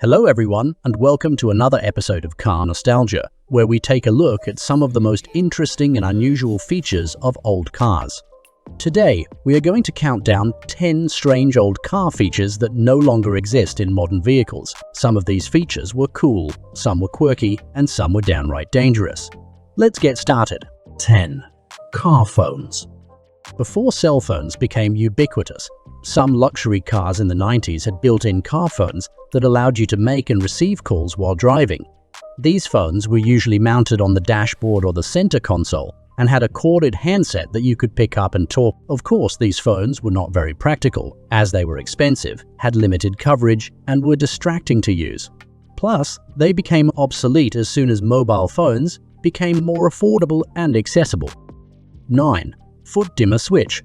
Hello everyone, and welcome to another episode of Car Nostalgia, where we take a look at some of the most interesting and unusual features of old cars. Today, we are going to count down 10 strange old car features that no longer exist in modern vehicles. Some of these features were cool, some were quirky, and some were downright dangerous. Let's get started. 10. Car phones. Before cell phones became ubiquitous, some luxury cars in the 90s had built-in car phones that allowed you to make and receive calls while driving. These phones were usually mounted on the dashboard or the center console and had a corded handset that you could pick up and talk. Of course, these phones were not very practical, as they were expensive, had limited coverage, and were distracting to use. Plus, they became obsolete as soon as mobile phones became more affordable and accessible. 9. Foot dimmer switch.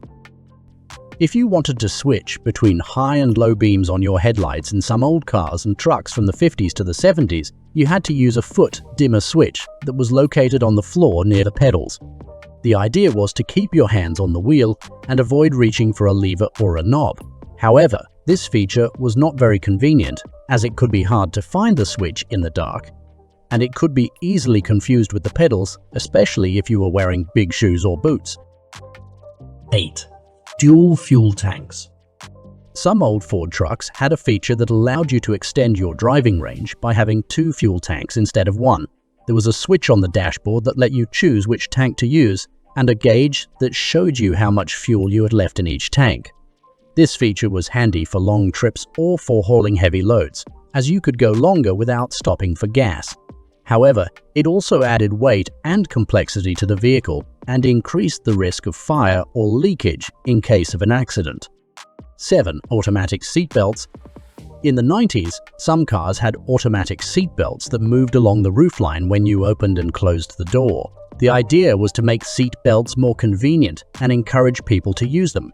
If you wanted to switch between high and low beams on your headlights in some old cars and trucks from the 50s to the 70s, you had to use a foot dimmer switch that was located on the floor near the pedals. The idea was to keep your hands on the wheel and avoid reaching for a lever or a knob. However, this feature was not very convenient, as it could be hard to find the switch in the dark, and it could be easily confused with the pedals, especially if you were wearing big shoes or boots. 8. Dual fuel tanks. Some old Ford trucks had a feature that allowed you to extend your driving range by having 2 fuel tanks instead of 1. There was a switch on the dashboard that let you choose which tank to use, and a gauge that showed you how much fuel you had left in each tank. This feature was handy for long trips or for hauling heavy loads, as you could go longer without stopping for gas. However, it also added weight and complexity to the vehicle and increased the risk of fire or leakage in case of an accident. 7. Automatic seatbelts. In the 90s, some cars had automatic seatbelts that moved along the roofline when you opened and closed the door. The idea was to make seatbelts more convenient and encourage people to use them.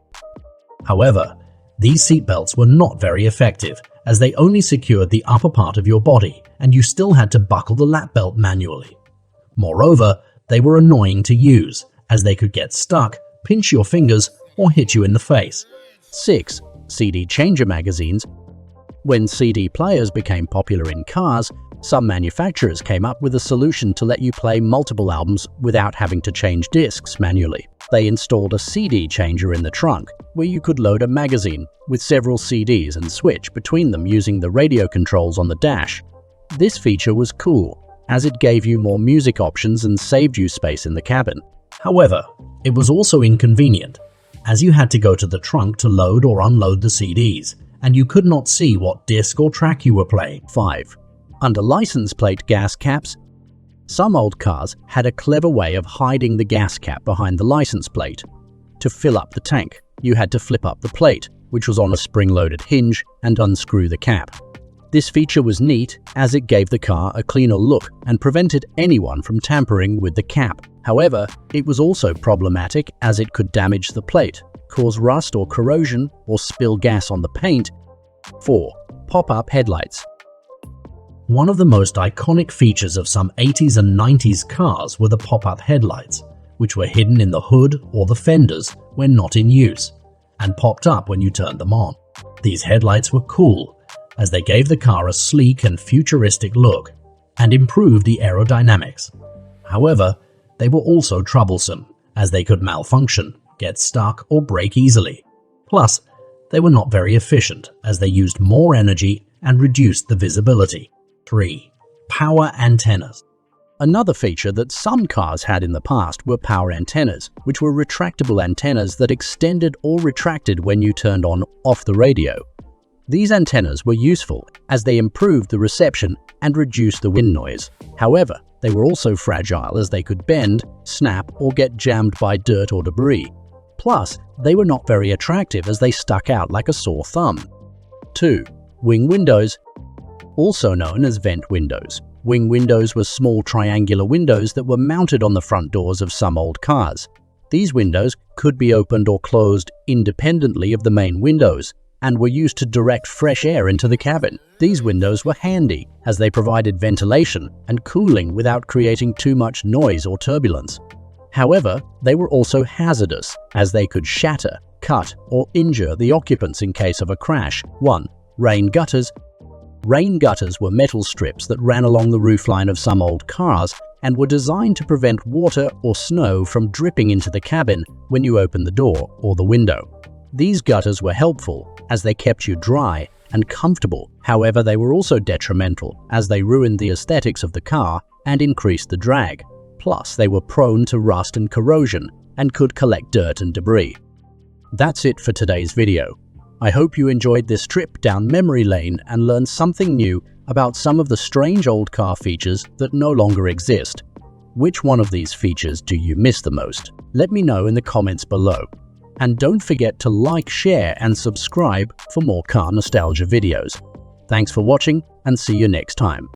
However, these seatbelts were not very effective, as they only secured the upper part of your body, and you still had to buckle the lap belt manually. Moreover, they were annoying to use, as they could get stuck, pinch your fingers, or hit you in the face. 6. CD changer magazines. When CD players became popular in cars, some manufacturers came up with a solution to let you play multiple albums without having to change discs manually. They installed a CD changer in the trunk, where you could load a magazine with several CDs and switch between them using the radio controls on the dash. This feature was cool, as it gave you more music options and saved you space in the cabin. However, it was also inconvenient, as you had to go to the trunk to load or unload the CDs, and you could not see what disc or track you were playing. 5. Under license plate gas caps. Some old cars had a clever way of hiding the gas cap behind the license plate. To fill up the tank, you had to flip up the plate, which was on a spring-loaded hinge, and unscrew the cap. This feature was neat, as it gave the car a cleaner look and prevented anyone from tampering with the cap. However, it was also problematic, as it could damage the plate, cause rust or corrosion, or spill gas on the paint. 4. Pop-up headlights. One of the most iconic features of some 80s and 90s cars were the pop-up headlights, which were hidden in the hood or the fenders when not in use, and popped up when you turned them on. These headlights were cool, as they gave the car a sleek and futuristic look, and improved the aerodynamics. However, they were also troublesome, as they could malfunction, get stuck, or break easily. Plus, they were not very efficient, as they used more energy and reduced the visibility. 3. Power antennas. Another feature that some cars had in the past were power antennas, which were retractable antennas that extended or retracted when you turned on or off the radio. These antennas were useful, as they improved the reception and reduced the wind noise. However, they were also fragile, as they could bend, snap, or get jammed by dirt or debris. Plus, they were not very attractive, as they stuck out like a sore thumb. 2. Wing windows. Also known as vent windows. Wing windows were small triangular windows that were mounted on the front doors of some old cars. These windows could be opened or closed independently of the main windows, and were used to direct fresh air into the cabin. These windows were handy, as they provided ventilation and cooling without creating too much noise or turbulence. However, they were also hazardous, as they could shatter, cut, or injure the occupants in case of a crash. 1. Rain gutters. Rain gutters were metal strips that ran along the roofline of some old cars and were designed to prevent water or snow from dripping into the cabin when you opened the door or the window. These gutters were helpful as they kept you dry and comfortable. However, they were also detrimental as they ruined the aesthetics of the car and increased the drag. Plus, they were prone to rust and corrosion and could collect dirt and debris. That's it for today's video. I hope you enjoyed this trip down memory lane and learned something new about some of the strange old car features that no longer exist. Which one of these features do you miss the most? Let me know in the comments below. And don't forget to like, share, and subscribe for more car nostalgia videos. Thanks for watching and see you next time.